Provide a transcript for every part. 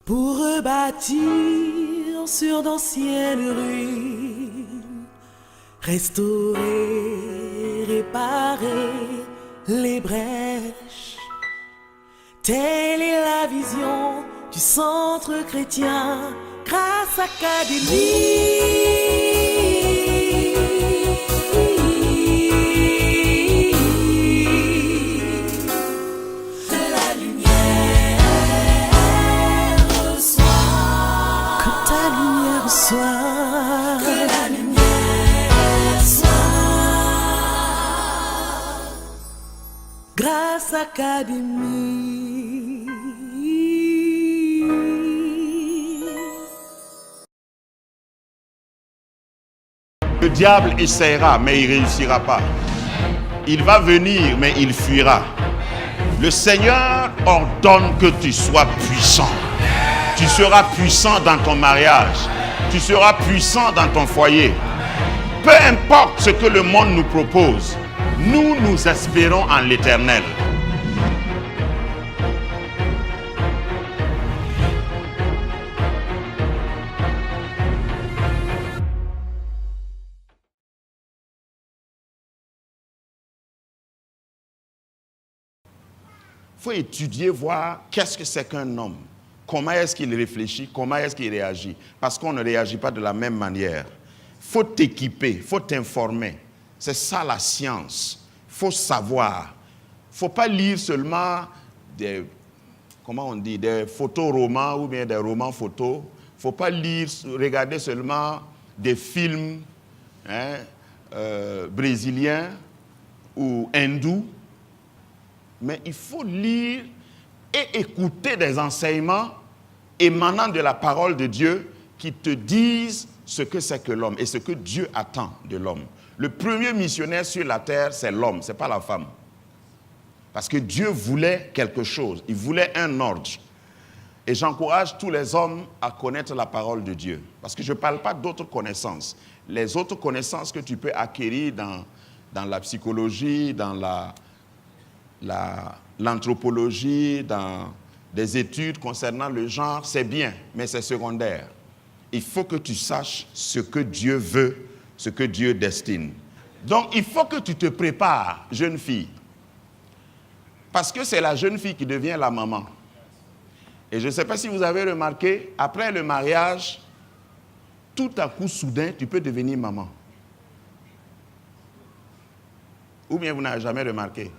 pour rebâtir sur d'anciennes ruines, restaurer, réparer les brèches. Telle est la vision du centre chrétien Grâce Académie. Que la lumière soit. Grâce Académie. Le diable essaiera, mais il ne réussira pas. Il va venir, mais il fuira. Le Seigneur ordonne que tu sois puissant. Tu seras puissant dans ton mariage. Tu seras puissant dans ton foyer. Peu importe ce que le monde nous propose, nous espérons en l'Éternel. Il faut étudier, voir qu'est-ce que c'est qu'un homme. Comment est-ce qu'il réfléchit, comment est-ce qu'il réagit. Parce qu'on ne réagit pas de la même manière. Il faut t'équiper, il faut t'informer. C'est ça la science. Il faut savoir. Il ne faut pas lire seulement des photos-romans ou bien des romans-photos. Il ne faut pas regarder seulement des films brésiliens ou hindous. Mais il faut lire et écouter des enseignements émanant de la parole de Dieu qui te disent ce que c'est que l'homme et ce que Dieu attend de l'homme. Le premier missionnaire sur la terre, c'est l'homme, ce n'est pas la femme. Parce que Dieu voulait quelque chose, il voulait un ordre. Et j'encourage tous les hommes à connaître la parole de Dieu. Parce que je ne parle pas d'autres connaissances. Les autres connaissances que tu peux acquérir dans la psychologie, dans l'anthropologie, dans des études concernant le genre, c'est bien, mais c'est secondaire. Il faut que tu saches ce que Dieu veut, ce que Dieu destine. Donc, il faut que tu te prépares, jeune fille. Parce que c'est la jeune fille qui devient la maman. Et je ne sais pas si vous avez remarqué, après le mariage, tout à coup, soudain, tu peux devenir maman. Ou bien vous n'avez jamais remarqué.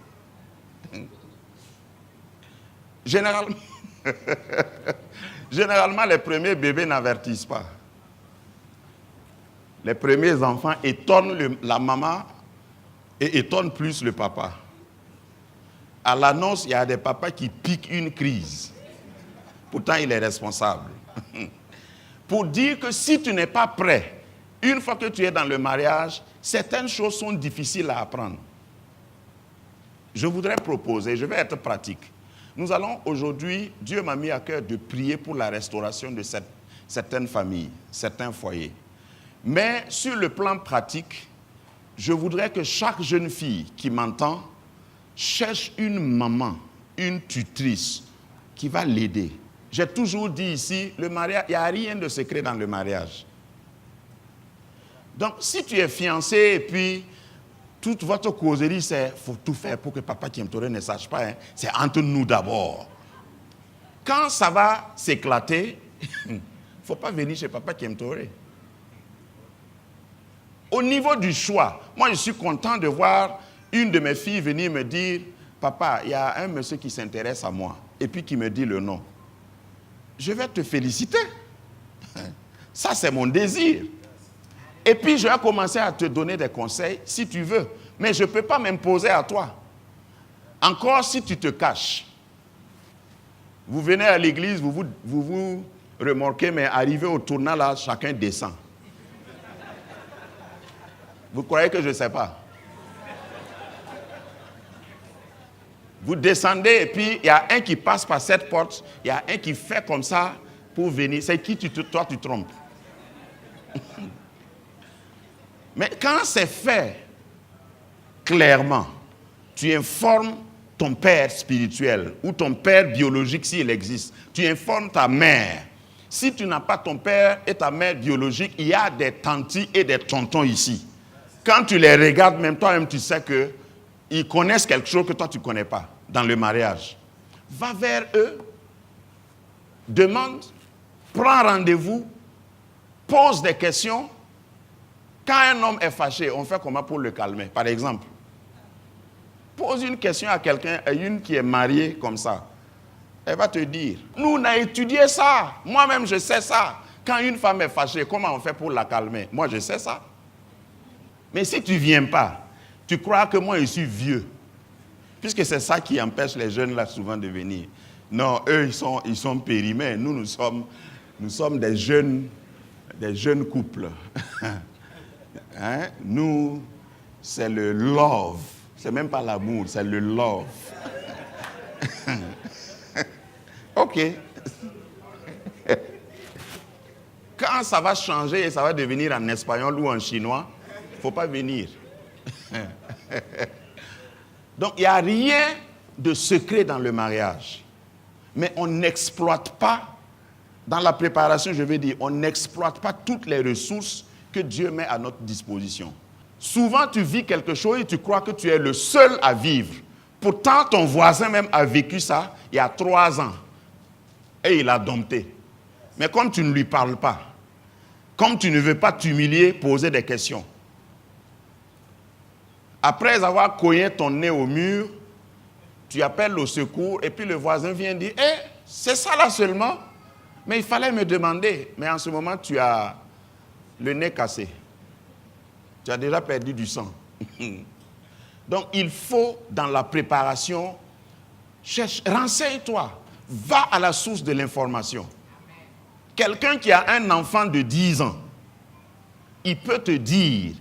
Généralement, les premiers bébés n'avertissent pas. Les premiers enfants étonnent la maman et étonnent plus le papa. À l'annonce, il y a des papas qui piquent une crise. Pourtant, il est responsable. Pour dire que si tu n'es pas prêt, une fois que tu es dans le mariage, certaines choses sont difficiles à apprendre. Je voudrais proposer, je vais être pratique. Nous allons aujourd'hui, Dieu m'a mis à cœur de prier pour la restauration de certaines familles, certains foyers. Mais sur le plan pratique, je voudrais que chaque jeune fille qui m'entend cherche une maman, une tutrice qui va l'aider. J'ai toujours dit ici, le mariage, il n'y a rien de secret dans le mariage. Donc, si tu es fiancé et puis toute votre causerie, c'est « faut tout faire pour que Papa Kiemtore ne sache pas. » C'est entre nous d'abord. Quand ça va s'éclater, il ne faut pas venir chez Papa Kiemtore. Au niveau du choix, moi je suis content de voir une de mes filles venir me dire « Papa, il y a un monsieur qui s'intéresse à moi. » Et puis qui me dit le nom. Je vais te féliciter. Ça, c'est mon désir. Et puis, je vais commencer à te donner des conseils, si tu veux. Mais je ne peux pas m'imposer à toi. Encore si tu te caches. Vous venez à l'église, vous vous remorquez, mais arrivé au tournant, là, chacun descend. Vous croyez que je ne sais pas? Vous descendez et puis il y a un qui passe par cette porte, il y a un qui fait comme ça pour venir. C'est qui toi tu trompes? Mais quand c'est fait clairement, tu informes ton père spirituel ou ton père biologique s'il existe. Tu informes ta mère. Si tu n'as pas ton père et ta mère biologique, il y a des tantis et des tontons ici. Quand tu les regardes, même toi-même, tu sais qu'ils connaissent quelque chose que toi, tu ne connais pas dans le mariage. Va vers eux, demande, prends rendez-vous, pose des questions. Quand un homme est fâché, on fait comment pour le calmer? Par exemple, pose une question à quelqu'un, une qui est mariée comme ça. Elle va te dire, nous on a étudié ça, moi-même je sais ça. Quand une femme est fâchée, comment on fait pour la calmer? Moi je sais ça. Mais si tu ne viens pas, tu crois que moi je suis vieux. Puisque c'est ça qui empêche les jeunes là souvent de venir. Non, eux ils sont périmés. Nous sommes des jeunes couples. Hein? Nous, c'est le love. C'est même pas l'amour, c'est le love. Ok. Quand ça va changer et ça va devenir en espagnol ou en chinois, il ne faut pas venir. Donc, il n'y a rien de secret dans le mariage. Mais on n'exploite pas, dans la préparation, je veux dire, on n'exploite pas toutes les ressources que Dieu met à notre disposition. Souvent, tu vis quelque chose et tu crois que tu es le seul à vivre. Pourtant, ton voisin même a vécu ça il y a 3 ans. Et il a dompté. Mais comme tu ne lui parles pas, comme tu ne veux pas t'humilier, poser des questions. Après avoir cogné ton nez au mur, tu appelles au secours et puis le voisin vient dire « Eh, c'est ça là seulement ?» Mais il fallait me demander. Mais en ce moment, tu as le nez cassé. Tu as déjà perdu du sang. Donc, il faut, dans la préparation, renseigne-toi. Va à la source de l'information. Quelqu'un qui a un enfant de 10 ans, il peut te dire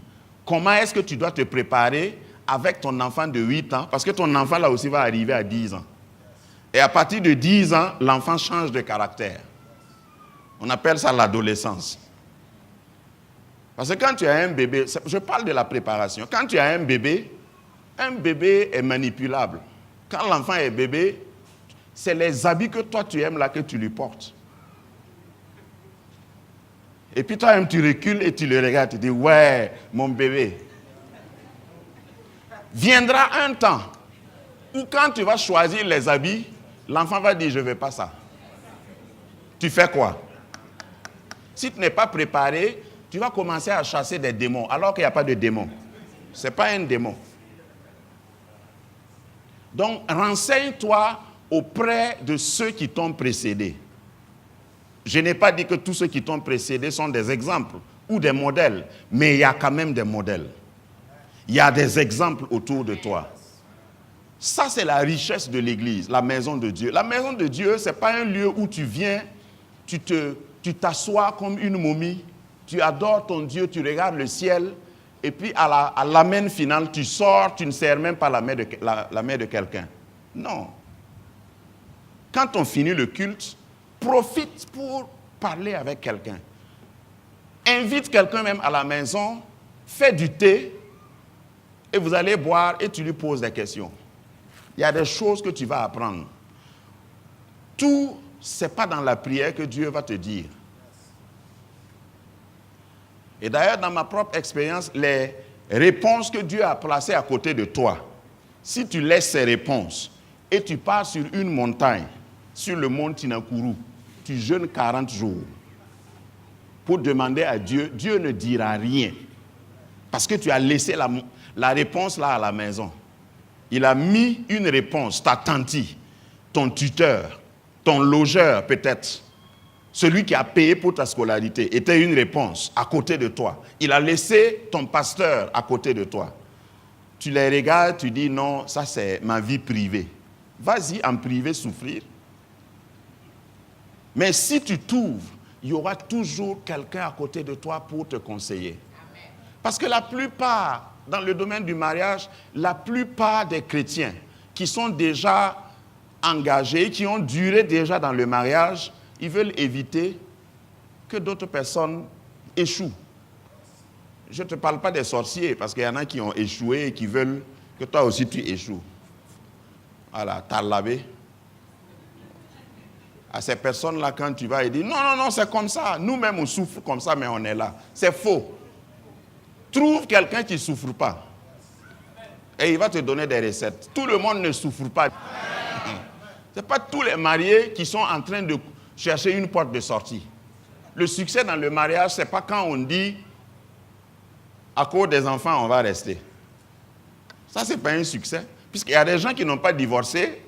comment est-ce que tu dois te préparer avec ton enfant de 8 ans, parce que ton enfant là aussi va arriver à 10 ans. Et à partir de 10 ans, l'enfant change de caractère. On appelle ça l'adolescence. Parce que quand tu as un bébé, je parle de la préparation, quand tu as un bébé est manipulable. Quand l'enfant est bébé, c'est les habits que toi tu aimes là que tu lui portes. Et puis toi-même tu recules et tu le regardes, tu dis ouais, mon bébé. Viendra un temps où quand tu vas choisir les habits, l'enfant va dire je ne veux pas ça. Tu fais quoi? Si tu n'es pas préparé, tu vas commencer à chasser des démons alors qu'il n'y a pas de démon. Ce n'est pas un démon. Donc renseigne-toi auprès de ceux qui t'ont précédé. Je n'ai pas dit que tous ceux qui t'ont précédé sont des exemples ou des modèles, mais il y a quand même des modèles. Il y a des exemples autour de toi. Ça, c'est la richesse de l'Église, la maison de Dieu. La maison de Dieu, ce n'est pas un lieu où tu viens, tu t'assois comme une momie, tu adores ton Dieu, tu regardes le ciel, et puis à l'amen final, tu sors, tu ne serres même pas la main de quelqu'un. Non. Quand on finit le culte, profite pour parler avec quelqu'un. Invite quelqu'un même à la maison, fais du thé, et vous allez boire et tu lui poses des questions. Il y a des choses que tu vas apprendre. Tout, ce n'est pas dans la prière que Dieu va te dire. Et d'ailleurs, dans ma propre expérience, les réponses que Dieu a placées à côté de toi, si tu laisses ces réponses et tu pars sur une montagne, sur le mont Tinakuru, tu jeûnes 40 jours pour demander à Dieu, Dieu ne dira rien. Parce que tu as laissé la réponse là à la maison. Il a mis une réponse, ta tante, ton tuteur, ton logeur peut-être, celui qui a payé pour ta scolarité, était une réponse à côté de toi. Il a laissé ton pasteur à côté de toi. Tu les regardes, tu dis non, ça c'est ma vie privée. Vas-y en privé souffrir. Mais si tu t'ouvres, il y aura toujours quelqu'un à côté de toi pour te conseiller. Parce que la plupart, dans le domaine du mariage, la plupart des chrétiens qui sont déjà engagés, qui ont duré déjà dans le mariage, ils veulent éviter que d'autres personnes échouent. Je ne te parle pas des sorciers, parce qu'il y en a qui ont échoué et qui veulent que toi aussi tu échoues. Voilà, talabé. À ces personnes-là, quand tu vas, ils disent non, c'est comme ça. Nous-mêmes, on souffre comme ça, mais on est là. C'est faux. Trouve quelqu'un qui ne souffre pas. Et il va te donner des recettes. Tout le monde ne souffre pas. Ce n'est pas tous les mariés qui sont en train de chercher une porte de sortie. Le succès dans le mariage, ce n'est pas quand on dit à cause des enfants, on va rester. Ça, ce n'est pas un succès. Puisqu'il y a des gens qui n'ont pas divorcé,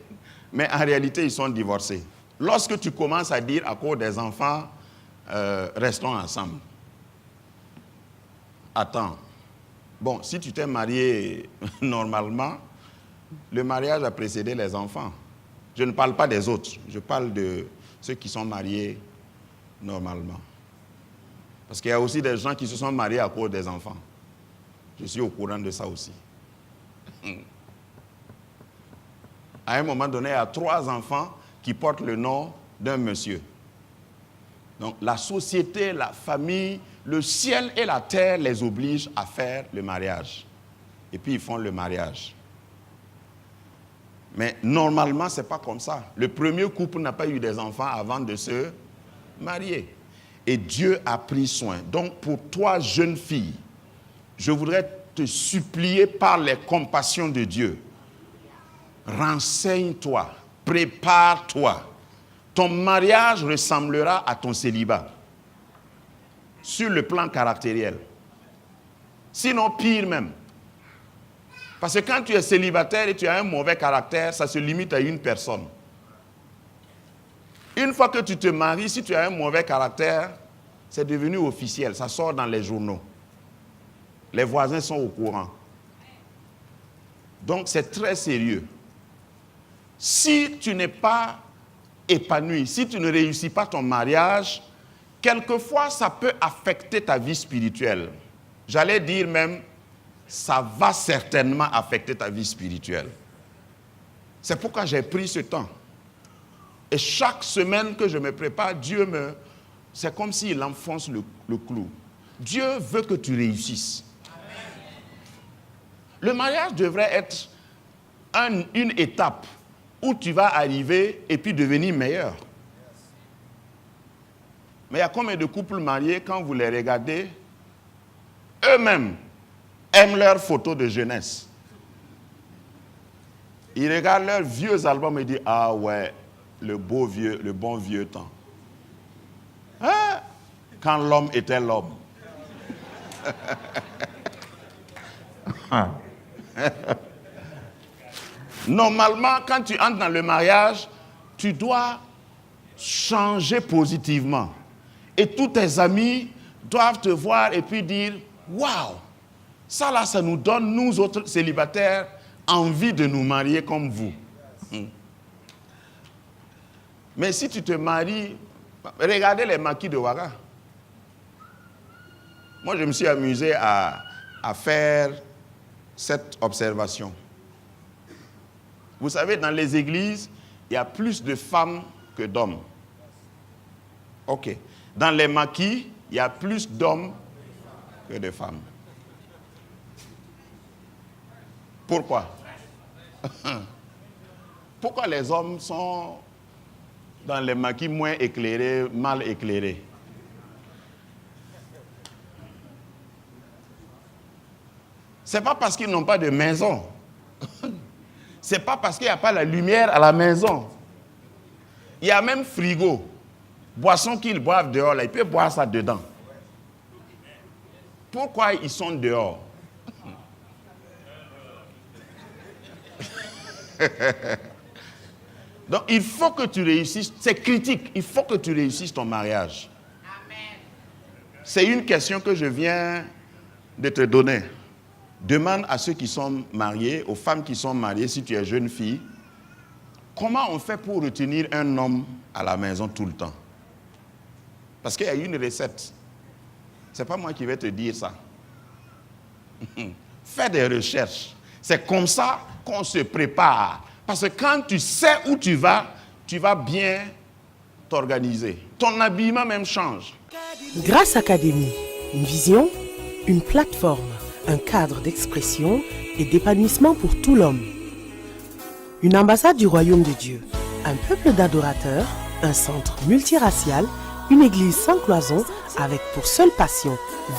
mais en réalité, ils sont divorcés. Lorsque tu commences à dire à cause des enfants, restons ensemble. Attends. Bon, si tu t'es marié normalement, le mariage a précédé les enfants. Je ne parle pas des autres, je parle de ceux qui sont mariés normalement. Parce qu'il y a aussi des gens qui se sont mariés à cause des enfants. Je suis au courant de ça aussi. À un moment donné, il y a 3 enfants qui portent le nom d'un monsieur. Donc la société, la famille, le ciel et la terre les obligent à faire le mariage. Et puis ils font le mariage. Mais normalement, ce n'est pas comme ça. Le premier couple n'a pas eu des enfants avant de se marier. Et Dieu a pris soin. Donc pour toi, jeune fille, je voudrais te supplier par les compassions de Dieu. Renseigne-toi, prépare-toi. Ton mariage ressemblera à ton célibat. Sur le plan caractériel. Sinon, pire même. Parce que quand tu es célibataire et tu as un mauvais caractère, ça se limite à une personne. Une fois que tu te maries, si tu as un mauvais caractère, c'est devenu officiel. Ça sort dans les journaux. Les voisins sont au courant. Donc, c'est très sérieux. Si tu n'es pas épanoui, si tu ne réussis pas ton mariage, quelquefois, ça peut affecter ta vie spirituelle. J'allais dire même, ça va certainement affecter ta vie spirituelle. C'est pourquoi j'ai pris ce temps. Et chaque semaine que je me prépare, c'est comme s'il enfonce le clou. Dieu veut que tu réussisses. Le mariage devrait être une étape où tu vas arriver et puis devenir meilleur. Mais il y a combien de couples mariés, quand vous les regardez, eux-mêmes aiment leurs photos de jeunesse. Ils regardent leurs vieux albums et disent, ah ouais, le bon vieux temps. Hein? Quand l'homme était l'homme. Normalement, quand tu entres dans le mariage, tu dois changer positivement. Et tous tes amis doivent te voir et puis dire, waouh, ça là, ça nous donne, nous autres célibataires, envie de nous marier comme vous. Mais si tu te maries, regardez les maquis de Ouaga. Moi, je me suis amusé à faire cette observation. Vous savez, dans les églises, il y a plus de femmes que d'hommes. Ok. Dans les maquis, il y a plus d'hommes que de femmes. Pourquoi? Pourquoi les hommes sont dans les maquis moins éclairés, mal éclairés? Ce n'est pas parce qu'ils n'ont pas de maison. Ce n'est pas parce qu'il n'y a pas la lumière à la maison. Il y a même frigo. Boisson qu'ils boivent dehors, là, ils peuvent boire ça dedans. Pourquoi ils sont dehors? Donc, il faut que tu réussisses. C'est critique. Il faut que tu réussisses ton mariage. Amen. C'est une question que je viens de te donner. Demande à ceux qui sont mariés, aux femmes qui sont mariées, si tu es jeune fille, comment on fait pour retenir un homme à la maison tout le temps? Parce qu'il y a une recette. Ce n'est pas moi qui vais te dire ça. Fais des recherches. C'est comme ça qu'on se prépare. Parce que quand tu sais où tu vas bien t'organiser. Ton habillement même change. Grâce Académie, une vision, une plateforme, un cadre d'expression et d'épanouissement pour tout l'homme. Une ambassade du royaume de Dieu, un peuple d'adorateurs, un centre multiracial, une église sans cloison avec pour seule passion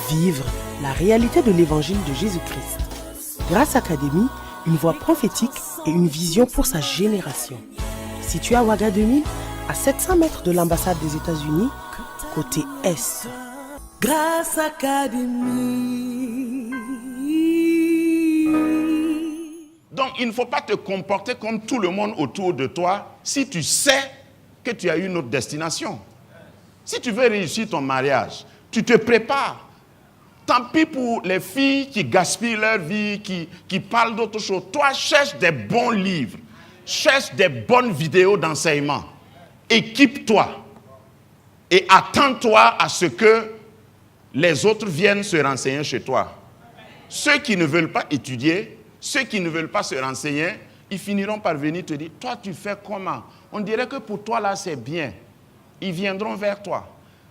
vivre la réalité de l'évangile de Jésus-Christ. Grâce Academy, une voix prophétique et une vision pour sa génération. Situé à Ouaga 2000, à 700 mètres de l'ambassade des États-Unis, côté Est. Grâce Academy. Donc, il ne faut pas te comporter comme tout le monde autour de toi si tu sais que tu as une autre destination. Si tu veux réussir ton mariage, tu te prépares. Tant pis pour les filles qui gaspillent leur vie, qui parlent d'autre chose. Toi, cherche des bons livres. Cherche des bonnes vidéos d'enseignement. Équipe-toi. Et attends-toi à ce que les autres viennent se renseigner chez toi. Ceux qui ne veulent pas étudier, ceux qui ne veulent pas se renseigner, ils finiront par venir te dire, toi tu fais comment? On dirait que pour toi là c'est bien. Ils viendront vers toi.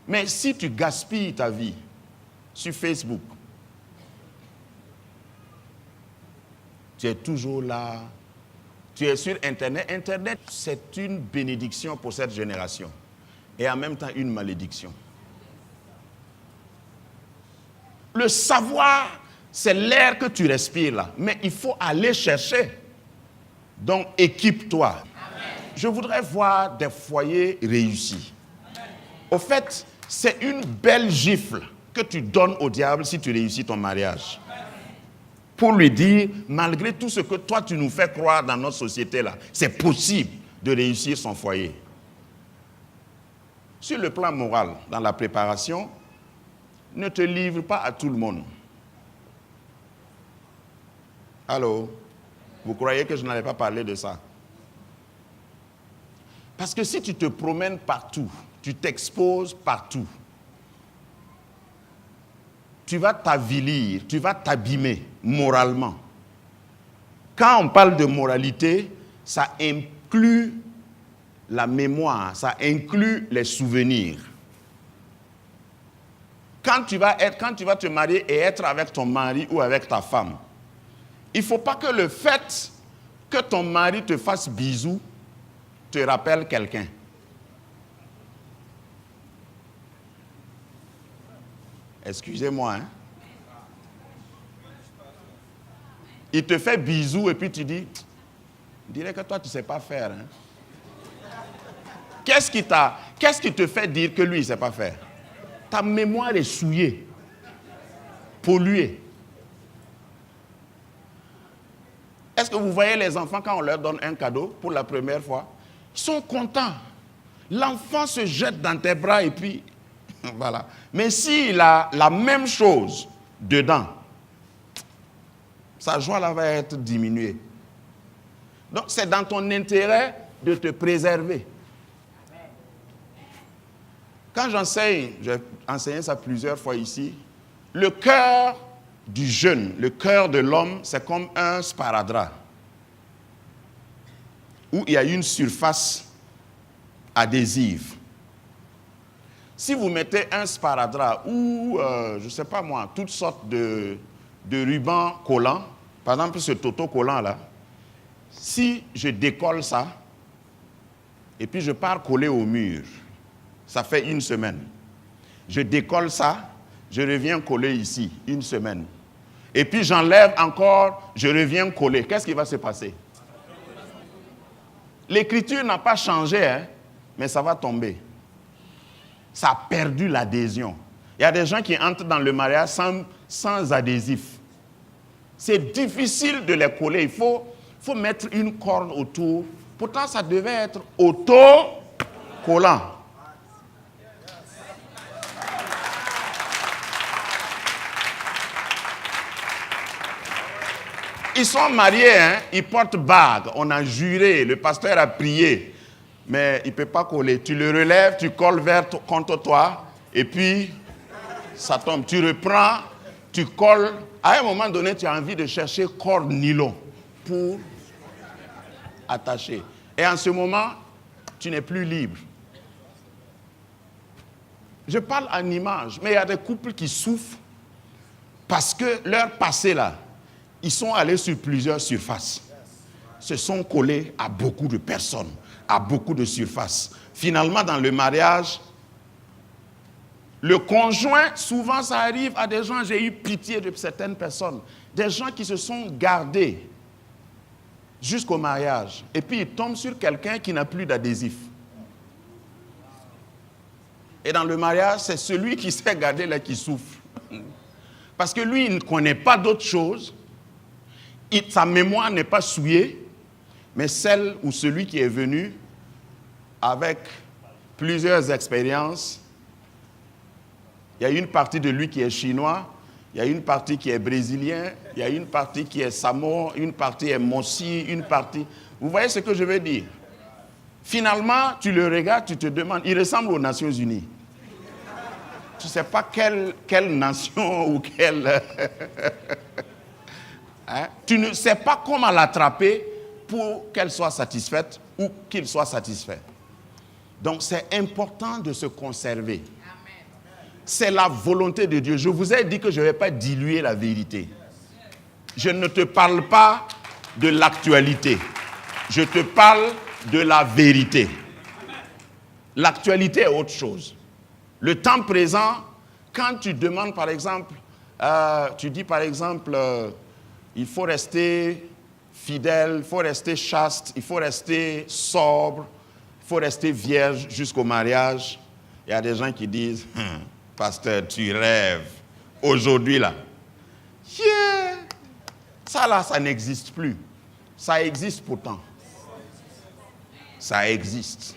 Mais si tu gaspilles ta vie sur Facebook, tu es toujours là, tu es sur Internet. Internet, c'est une bénédiction pour cette génération et en même temps une malédiction. Le savoir, c'est l'air que tu respires là, mais il faut aller chercher. Donc, équipe-toi. Amen. Je voudrais voir des foyers réussis. Amen. Au fait, c'est une belle gifle que tu donnes au diable si tu réussis ton mariage. Amen. Pour lui dire, malgré tout ce que toi tu nous fais croire dans notre société là, c'est possible de réussir son foyer. Sur le plan moral, dans la préparation, ne te livre pas à tout le monde. Allô? Vous croyez que je n'allais pas parler de ça? Parce que si tu te promènes partout, tu t'exposes partout, tu vas t'avilir, tu vas t'abîmer moralement. Quand on parle de moralité, ça inclut la mémoire, ça inclut les souvenirs. Quand tu vas te marier et être avec ton mari ou avec ta femme, il ne faut pas que le fait que ton mari te fasse bisous te rappelle quelqu'un. Excusez-moi, hein. Il te fait bisous et puis tu dis, je dirais que toi tu ne sais pas faire. Hein. Qu'est-ce qui te fait dire que lui il ne sait pas faire? Ta mémoire est souillée, polluée. Est-ce que vous voyez les enfants quand on leur donne un cadeau pour la première fois? Ils sont contents. L'enfant se jette dans tes bras et puis, voilà. Mais s'il a la même chose dedans, sa joie là va être diminuée. Donc c'est dans ton intérêt de te préserver. Quand j'enseigne, j'ai enseigné ça plusieurs fois ici, le cœur du jeune, le cœur de l'homme, c'est comme un sparadrap où il y a une surface adhésive. Si vous mettez un sparadrap ou, je ne sais pas moi, toutes sortes de rubans collants, par exemple ce toto collant là, si je décolle ça et puis je pars coller au mur, ça fait une semaine. Je décolle ça, je reviens coller ici, une semaine. Et puis j'enlève encore, je reviens coller. Qu'est-ce qui va se passer? L'écriture n'a pas changé, hein, mais ça va tomber. Ça a perdu l'adhésion. Il y a des gens qui entrent dans le mariage sans adhésif. C'est difficile de les coller. Il faut mettre une corde autour. Pourtant, ça devait être auto-collant. Ils sont mariés, hein? Ils portent bague, on a juré, le pasteur a prié, mais il ne peut pas coller. Tu le relèves, tu colles contre toi, et puis ça tombe. Tu reprends, tu colles. À un moment donné, tu as envie de chercher corde nylon pour attacher. Et en ce moment, tu n'es plus libre. Je parle en image, mais il y a des couples qui souffrent parce que leur passé là, ils sont allés sur plusieurs surfaces. se sont collés à beaucoup de personnes, à beaucoup de surfaces. Finalement, dans le mariage, le conjoint, souvent ça arrive à des gens, j'ai eu pitié de certaines personnes, des gens qui se sont gardés jusqu'au mariage, et puis ils tombent sur quelqu'un qui n'a plus d'adhésif. Et dans le mariage, c'est celui qui s'est gardé là qui souffre. Parce que lui, il ne connaît pas d'autre chose, sa mémoire n'est pas souillée, mais celle ou celui qui est venu avec plusieurs expériences. Il y a une partie de lui qui est chinois, il y a une partie qui est brésilien, il y a une partie qui est samoa, une partie est mossi, une partie... Vous voyez ce que je veux dire? Finalement, tu le regardes, tu te demandes, il ressemble aux Nations Unies. Tu ne sais pas quelle nation ou quelle... hein? Tu ne sais pas comment l'attraper pour qu'elle soit satisfaite ou qu'il soit satisfait. Donc c'est important de se conserver. C'est la volonté de Dieu. Je vous ai dit que je ne vais pas diluer la vérité. Je ne te parle pas de l'actualité. Je te parle de la vérité. L'actualité est autre chose. Le temps présent, quand tu demandes par exemple, tu dis par exemple, il faut rester fidèle, il faut rester chaste, il faut rester sobre, il faut rester vierge jusqu'au mariage. Il y a des gens qui disent... Pasteur, tu rêves. Aujourd'hui, là. Yeah. Ça, là, ça n'existe plus. Ça existe pourtant. Ça existe.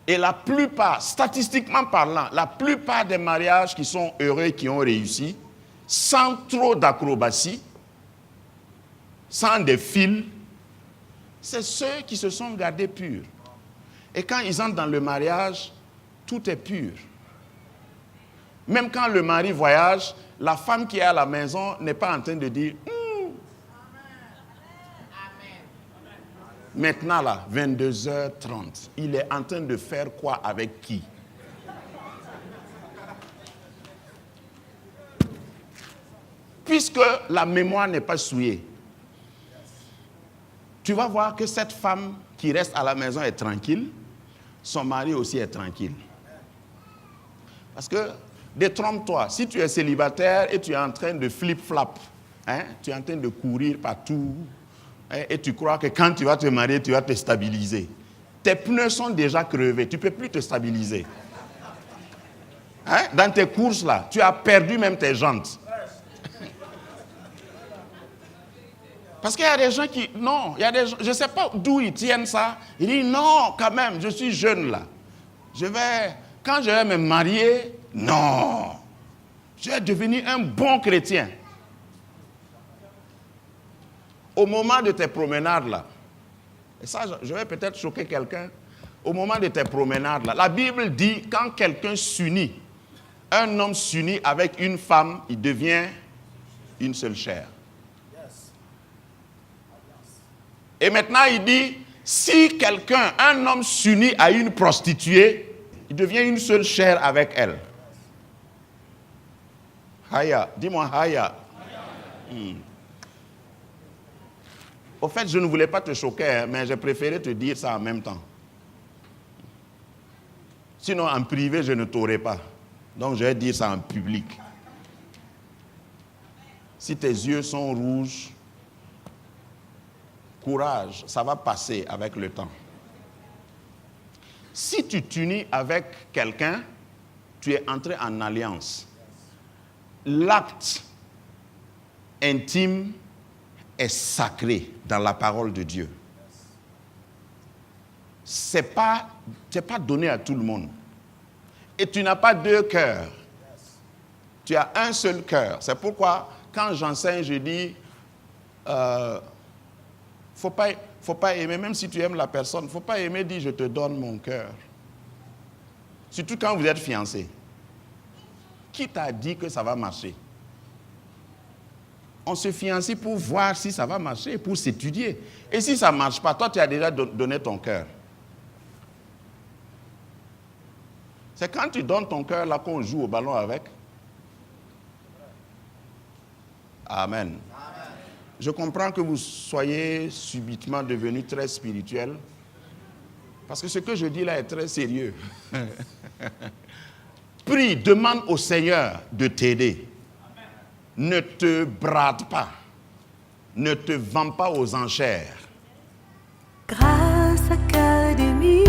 Et la plupart, statistiquement parlant, la plupart des mariages qui sont heureux, qui ont réussi, sans trop d'acrobatie, sans des fils, c'est ceux qui se sont gardés purs. Et quand ils entrent dans le mariage, tout est pur. Même quand le mari voyage, la femme qui est à la maison n'est pas en train de dire maintenant là, 22h30, il est en train de faire quoi avec qui? Puisque la mémoire n'est pas souillée, tu vas voir que cette femme qui reste à la maison est tranquille, son mari aussi est tranquille. Parce que détrompe-toi, si tu es célibataire et tu es en train de flip-flap, hein, tu es en train de courir partout, hein, et tu crois que quand tu vas te marier, tu vas te stabiliser. Tes pneus sont déjà crevés, tu ne peux plus te stabiliser. Hein, dans tes courses là, tu as perdu même tes jantes. Parce qu'il y a des gens qui, non, il y a des gens, je ne sais pas d'où ils tiennent ça. Ils disent non, quand même, je suis jeune là. Quand je vais me marier, non, je vais devenir un bon chrétien. Au moment de tes promenades là, et ça je vais peut-être choquer quelqu'un, au moment de tes promenades là, la Bible dit quand quelqu'un s'unit, un homme s'unit avec une femme, il devient une seule chair. Et maintenant il dit, si quelqu'un, un homme s'unit à une prostituée, il devient une seule chair avec elle. Haya, dis-moi Haya. Au fait, je ne voulais pas te choquer, hein, mais j'ai préféré te dire ça en même temps. Sinon, en privé, je ne t'aurais pas. Donc, je vais dire ça en public. Si tes yeux sont rouges, courage, ça va passer avec le temps. Si tu t'unis avec quelqu'un, tu es entré en alliance. L'acte intime est sacré dans la parole de Dieu. Ce n'est pas donné à tout le monde. Et tu n'as pas deux cœurs. Tu as un seul cœur. C'est pourquoi, quand j'enseigne, je dis, faut pas aimer, même si tu aimes la personne, il ne faut pas aimer dire je te donne mon cœur. Surtout quand vous êtes fiancés. Qui t'a dit que ça va marcher? On se fiancie pour voir si ça va marcher, pour s'étudier. Et si ça ne marche pas, toi tu as déjà donné ton cœur. C'est quand tu donnes ton cœur là qu'on joue au ballon avec. Amen. Je comprends que vous soyez subitement devenu très spirituel, parce que ce que je dis là est très sérieux. Prie, demande au Seigneur de t'aider. Ne te brade pas. Ne te vends pas aux enchères. Grâce Académie.